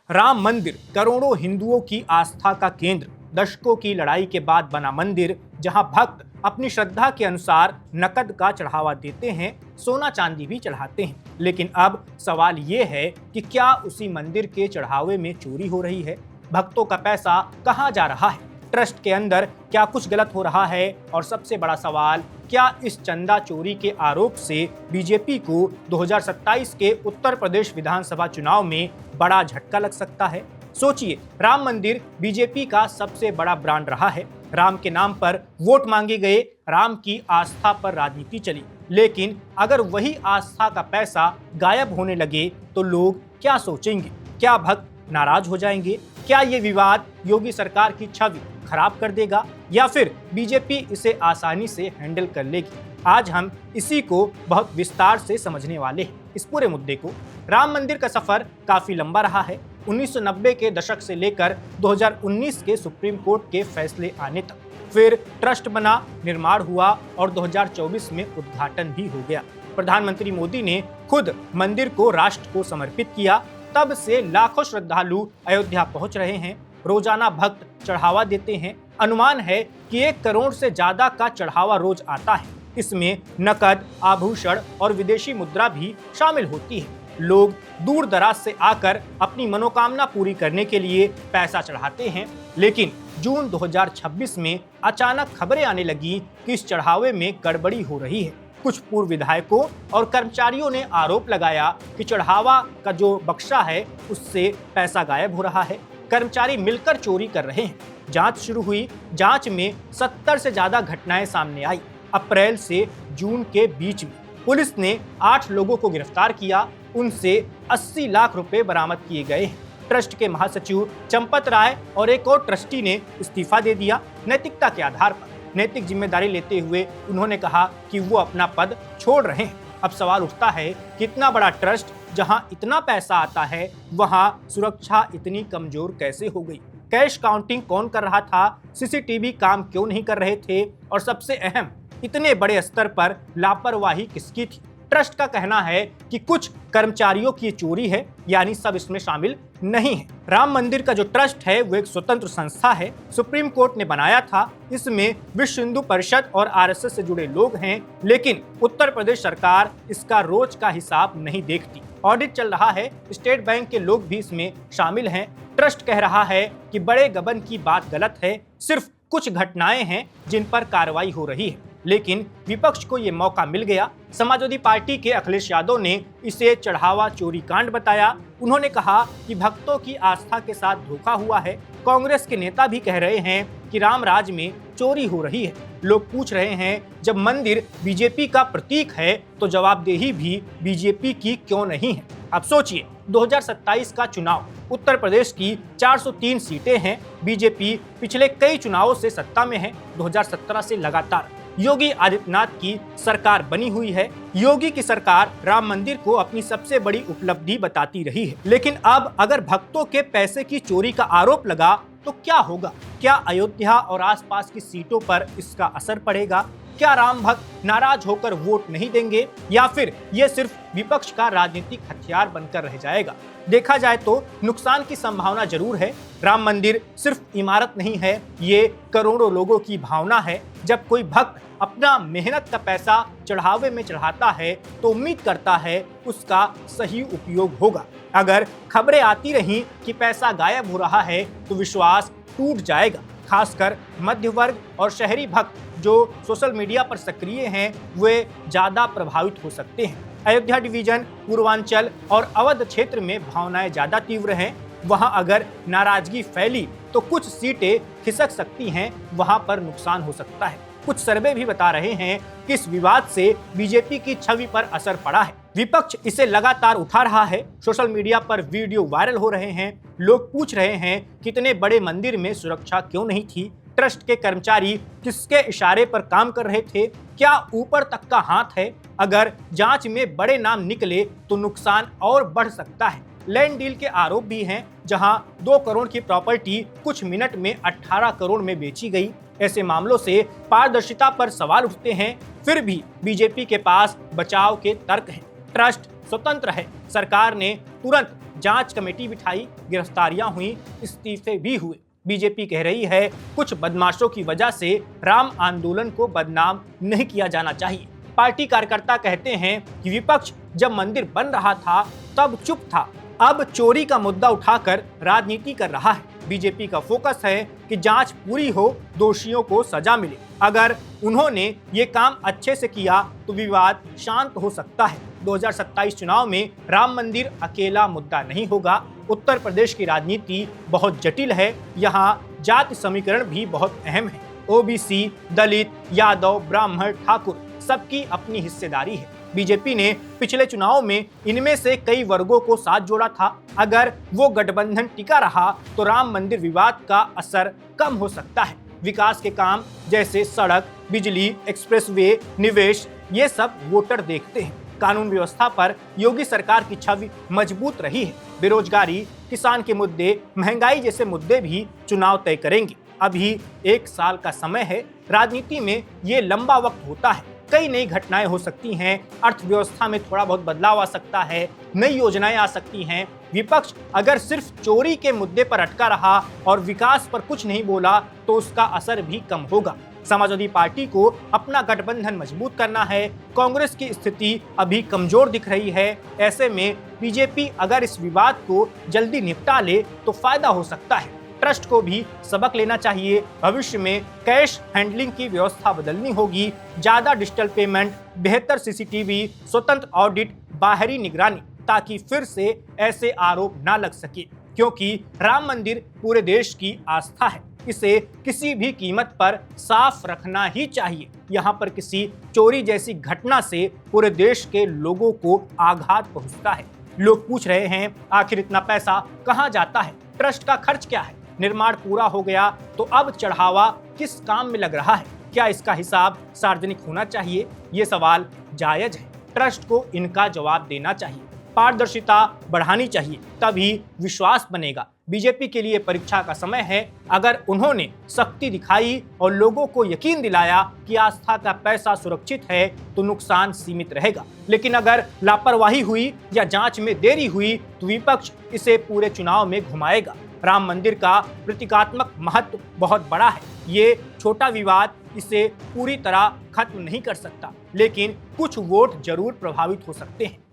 राम मंदिर करोड़ों हिंदुओं की आस्था का केंद्र, दशकों की लड़ाई के बाद बना मंदिर जहां भक्त अपनी श्रद्धा के अनुसार नकद का चढ़ावा देते हैं, सोना चांदी भी चढ़ाते हैं। लेकिन अब सवाल ये है कि क्या उसी मंदिर के चढ़ावे में चोरी हो रही है? भक्तों का पैसा कहां जा रहा है? ट्रस्ट के अंदर क्या कुछ गलत हो रहा है? और सबसे बड़ा सवाल, क्या इस चंदा चोरी के आरोप से बीजेपी को 2027 के उत्तर प्रदेश विधानसभा चुनाव में बड़ा झटका लग सकता है? सोचिए, राम मंदिर बीजेपी का सबसे बड़ा ब्रांड रहा है। राम के नाम पर वोट मांगे गए, राम की आस्था पर राजनीति चली। लेकिन अगर वही आस्था का पैसा गायब होने लगे तो लोग क्या सोचेंगे? क्या भक्त नाराज हो जाएंगे? क्या ये विवाद योगी सरकार की छवि खराब कर देगा या फिर बीजेपी इसे आसानी से हैंडल कर लेगी? आज हम इसी को बहुत विस्तार से समझने वाले हैं। इस पूरे मुद्दे को, राम मंदिर का सफर काफी लंबा रहा है, 1990 के दशक से लेकर 2019 के सुप्रीम कोर्ट के फैसले आने तक। फिर ट्रस्ट बना, निर्माण हुआ और 2024 में उद्घाटन भी हो गया। प्रधानमंत्री मोदी ने खुद मंदिर को राष्ट्र को समर्पित किया। तब से लाखों श्रद्धालु अयोध्या पहुंच रहे हैं, रोजाना भक्त चढ़ावा देते हैं। अनुमान है कि 1 करोड़ से ज्यादा का चढ़ावा रोज आता है। इसमें नकद, आभूषण और विदेशी मुद्रा भी शामिल होती है। लोग दूर दराज से आकर अपनी मनोकामना पूरी करने के लिए पैसा चढ़ाते हैं। लेकिन जून 2026 में अचानक खबरें आने लगी कि इस चढ़ावे में गड़बड़ी हो रही है। कुछ पूर्व विधायकों और कर्मचारियों ने आरोप लगाया कि चढ़ावा का जो बक्सा है उससे पैसा गायब हो रहा है, कर्मचारी मिलकर चोरी कर रहे हैं। जांच शुरू हुई। जांच में 70 से ज्यादा घटनाएं सामने आई। अप्रैल से जून के बीच में पुलिस ने 8 लोगों को गिरफ्तार किया। उनसे 80 लाख रुपए बरामद किए गए हैं। ट्रस्ट के महासचिव चंपत राय और एक और ट्रस्टी ने इस्तीफा दे दिया। नैतिकता के आधार पर नैतिक जिम्मेदारी लेते हुए उन्होंने कहा कि वो अपना पद छोड़ रहे हैं। अब सवाल उठता है कि इतना बड़ा ट्रस्ट, जहां इतना पैसा आता है, वहां सुरक्षा इतनी कमजोर कैसे हो गई? कैश काउंटिंग कौन कर रहा था? सीसीटीवी काम क्यों नहीं कर रहे थे? और सबसे अहम, इतने बड़े स्तर पर लापरवाही किसकी थी? ट्रस्ट का कहना है कि कुछ कर्मचारियों की चोरी है, यानी सब इसमें शामिल नहीं है। राम मंदिर का जो ट्रस्ट है वो एक स्वतंत्र संस्था है, सुप्रीम कोर्ट ने बनाया था। इसमें विश्व हिंदू परिषद और आरएसएस से जुड़े लोग हैं, लेकिन उत्तर प्रदेश सरकार इसका रोज का हिसाब नहीं देखती। ऑडिट चल रहा है, स्टेट बैंक के लोग भी इसमें शामिल हैं। ट्रस्ट कह रहा है कि बड़े गबन की बात गलत है, सिर्फ कुछ घटनाएं हैं जिन पर कार्रवाई हो रही है। लेकिन विपक्ष को ये मौका मिल गया। समाजवादी पार्टी के अखिलेश यादव ने इसे चढ़ावा चोरी कांड बताया। उन्होंने कहा कि भक्तों की आस्था के साथ धोखा हुआ है। कांग्रेस के नेता भी कह रहे हैं कि राम राज में चोरी हो रही है। लोग पूछ रहे हैं, जब मंदिर बीजेपी का प्रतीक है तो जवाबदेही भी बीजेपी की क्यों नहीं है? अब सोचिए, 2027 का चुनाव, उत्तर प्रदेश की 403 सीटें हैं। बीजेपी पिछले कई चुनावों से सत्ता में है। 2017 से लगातार योगी आदित्यनाथ की सरकार बनी हुई है। योगी की सरकार राम मंदिर को अपनी सबसे बड़ी उपलब्धि बताती रही है। लेकिन अब अगर भक्तों के पैसे की चोरी का आरोप लगा तो क्या होगा? क्या अयोध्या और आसपास की सीटों पर इसका असर पड़ेगा? क्या राम भक्त नाराज होकर वोट नहीं देंगे या फिर ये सिर्फ विपक्ष का राजनीतिक हथियार बनकर रह जाएगा? देखा जाए तो नुकसान की संभावना जरूर है। राम मंदिर सिर्फ इमारत नहीं है, ये करोड़ों लोगों की भावना है। जब कोई भक्त अपना मेहनत का पैसा चढ़ावे में चढ़ाता है तो उम्मीद करता है उसका सही उपयोग होगा। अगर खबरें आती रहीं कि पैसा गायब हो रहा है तो विश्वास टूट जाएगा। खासकर मध्य वर्ग और शहरी भक्त जो सोशल मीडिया पर सक्रिय हैं, वे ज्यादा प्रभावित हो सकते हैं। अयोध्या डिवीजन, पूर्वांचल और अवध क्षेत्र में भावनाएं ज्यादा तीव्र हैं। वहां अगर नाराजगी फैली तो कुछ सीटें खिसक सकती हैं, वहां पर नुकसान हो सकता है। कुछ सर्वे भी बता रहे हैं कि इस विवाद से बीजेपी की छवि पर असर पड़ा है। विपक्ष इसे लगातार उठा रहा है। सोशल मीडिया पर वीडियो वायरल हो रहे हैं। लोग पूछ रहे हैं कि इतने बड़े मंदिर में सुरक्षा क्यों नहीं थी? ट्रस्ट के कर्मचारी किसके इशारे पर काम कर रहे थे? क्या ऊपर तक का हाथ है? अगर जांच में बड़े नाम निकले तो नुकसान और बढ़ सकता है। लैंड डील के आरोप भी हैं, जहां 2 करोड़ की प्रॉपर्टी कुछ मिनट में 18 करोड़ में बेची गई। ऐसे मामलों से पारदर्शिता पर सवाल उठते हैं। फिर भी बीजेपी के पास बचाव के तर्क हैं। ट्रस्ट स्वतंत्र है। सरकार ने तुरंत जांच कमेटी बिठाई, गिरफ्तारियां हुई, इस्तीफे भी हुए। बीजेपी कह रही है कुछ बदमाशों की वजह से राम आंदोलन को बदनाम नहीं किया जाना चाहिए। पार्टी कार्यकर्ता कहते हैं कि विपक्ष जब मंदिर बन रहा था तब चुप था, अब चोरी का मुद्दा उठाकर राजनीति कर रहा है। बीजेपी का फोकस है कि जांच पूरी हो, दोषियों को सजा मिले। अगर उन्होंने ये काम अच्छे से किया तो विवाद शांत हो सकता है। 2027 चुनाव में राम मंदिर अकेला मुद्दा नहीं होगा। उत्तर प्रदेश की राजनीति बहुत जटिल है, यहाँ जाति समीकरण भी बहुत अहम है। ओबीसी, दलित, यादव, ब्राह्मण, ठाकुर सबकी अपनी हिस्सेदारी है। बीजेपी ने पिछले चुनाव में इनमें से कई वर्गों को साथ जोड़ा था। अगर वो गठबंधन टिका रहा तो राम मंदिर विवाद का असर कम हो सकता है। विकास के काम जैसे सड़क, बिजली, एक्सप्रेसवे, निवेश, ये सब वोटर देखते हैं। कानून व्यवस्था पर योगी सरकार की छवि मजबूत रही है। बेरोजगारी, किसान के मुद्दे, महंगाई जैसे मुद्दे भी चुनाव तय करेंगे। अभी 1 साल का समय है। राजनीति में ये लंबा वक्त होता है। कई नई घटनाएं हो सकती हैं, अर्थव्यवस्था में थोड़ा बहुत बदलाव आ सकता है, नई योजनाएं आ सकती हैं। विपक्ष अगर सिर्फ चोरी के मुद्दे पर अटका रहा और विकास पर कुछ नहीं बोला तो उसका असर भी कम होगा। समाजवादी पार्टी को अपना गठबंधन मजबूत करना है। कांग्रेस की स्थिति अभी कमजोर दिख रही है। ऐसे में बीजेपी अगर इस विवाद को जल्दी निपटा ले तो फायदा हो सकता है। ट्रस्ट को भी सबक लेना चाहिए। भविष्य में कैश हैंडलिंग की व्यवस्था बदलनी होगी। ज्यादा डिजिटल पेमेंट, बेहतर सीसीटीवी, स्वतंत्र ऑडिट, बाहरी निगरानी, ताकि फिर से ऐसे आरोप ना लग सके। क्योंकि राम मंदिर पूरे देश की आस्था है, इसे किसी भी कीमत पर साफ रखना ही चाहिए। यहाँ पर किसी चोरी जैसी घटना से पूरे देश के लोगों को आघात पहुँचता है। लोग पूछ रहे हैं आखिर इतना पैसा कहाँ जाता है, ट्रस्ट का खर्च क्या है, निर्माण पूरा हो गया तो अब चढ़ावा किस काम में लग रहा है, क्या इसका हिसाब सार्वजनिक होना चाहिए? ये सवाल जायज है। ट्रस्ट को इनका जवाब देना चाहिए। पारदर्शिता बढ़ानी चाहिए, तभी विश्वास बनेगा। बीजेपी के लिए परीक्षा का समय है। अगर उन्होंने सख्ती दिखाई और लोगों को यकीन दिलाया कि आस्था का पैसा सुरक्षित है तो नुकसान सीमित रहेगा। लेकिन अगर लापरवाही हुई या जांच में देरी हुई तो विपक्ष इसे पूरे चुनाव में घुमाएगा। राम मंदिर का प्रतीकात्मक महत्व बहुत बड़ा है। ये छोटा विवाद इसे पूरी तरह खत्म नहीं कर सकता, लेकिन कुछ वोट जरूर प्रभावित हो सकते हैं।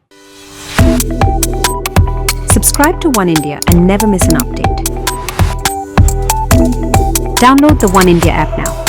Subscribe to One India and never miss an update. Download the One India app now.